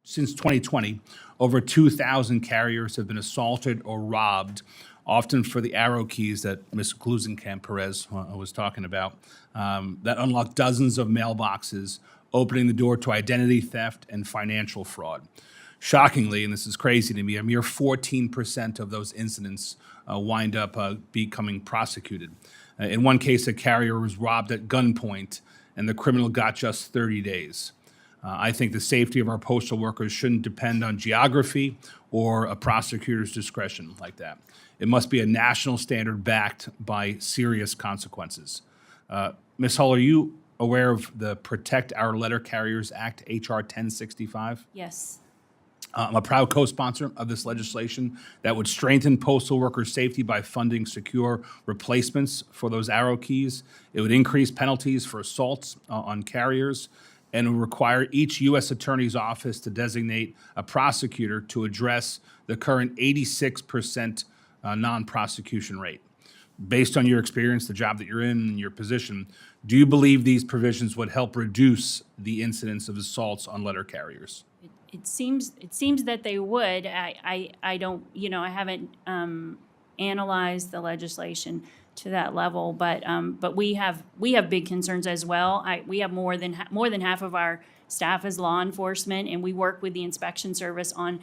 since 2020, over 2,000 carriers have been assaulted or robbed, often for the arrow keys that Ms. Glusenkamp-Perez was talking about, that unlock dozens of mailboxes, opening the door to identity theft and financial fraud. Shockingly, and this is crazy to me, a mere 14% of those incidents wind up becoming prosecuted. In one case, a carrier was robbed at gunpoint, and the criminal got just 30 days. I think the safety of our postal workers shouldn't depend on geography or a prosecutor's discretion like that. It must be a national standard backed by serious consequences. Ms. Hull, are you aware of the Protect Our Letter Carriers Act, H.R. 1065? Yes. I'm a proud co-sponsor of this legislation that would strengthen postal workers' safety by funding secure replacements for those arrow keys. It would increase penalties for assaults on carriers, and it would require each U.S. Attorney's Office to designate a prosecutor to address the current 86% non-prosecution rate. Based on your experience, the job that you're in, your position, do you believe these provisions would help reduce the incidence of assaults on letter carriers? It seems that they would. I don't, I haven't analyzed the legislation to that level, but we have big concerns as well. We have more than half of our staff is law enforcement, and we work with the inspection service on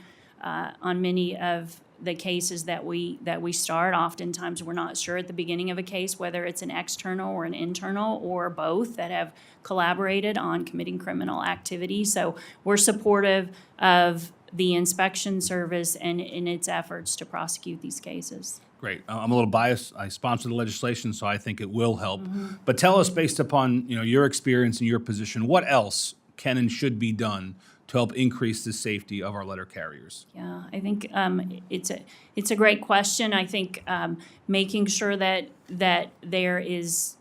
many of the cases that we start. Oftentimes, we're not sure at the beginning of a case whether it's an external or an internal or both that have collaborated on committing criminal activity. So we're supportive of the inspection service and in its efforts to prosecute these cases. Great. I'm a little biased. I sponsor the legislation, so I think it will help. But tell us, based upon your experience and your position, what else can and should be done to help increase the safety of our letter carriers? Yeah, I think it's a great question. I think making sure that there is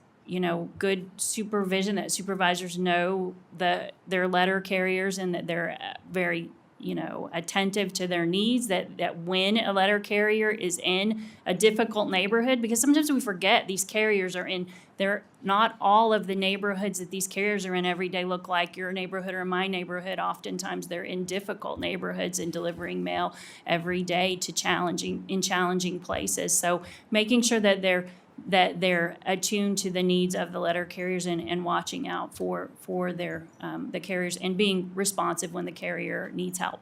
good supervision, that supervisors know their letter carriers and that they're very attentive to their needs, that when a letter carrier is in a difficult neighborhood, because sometimes we forget these carriers are in, they're not all of the neighborhoods that these carriers are in every day look like your neighborhood or my neighborhood. Oftentimes they're in difficult neighborhoods and delivering mail every day to challenging places. So making sure that they're attuned to the needs of the letter carriers and watching out for their the carriers and being responsive when the carrier needs help.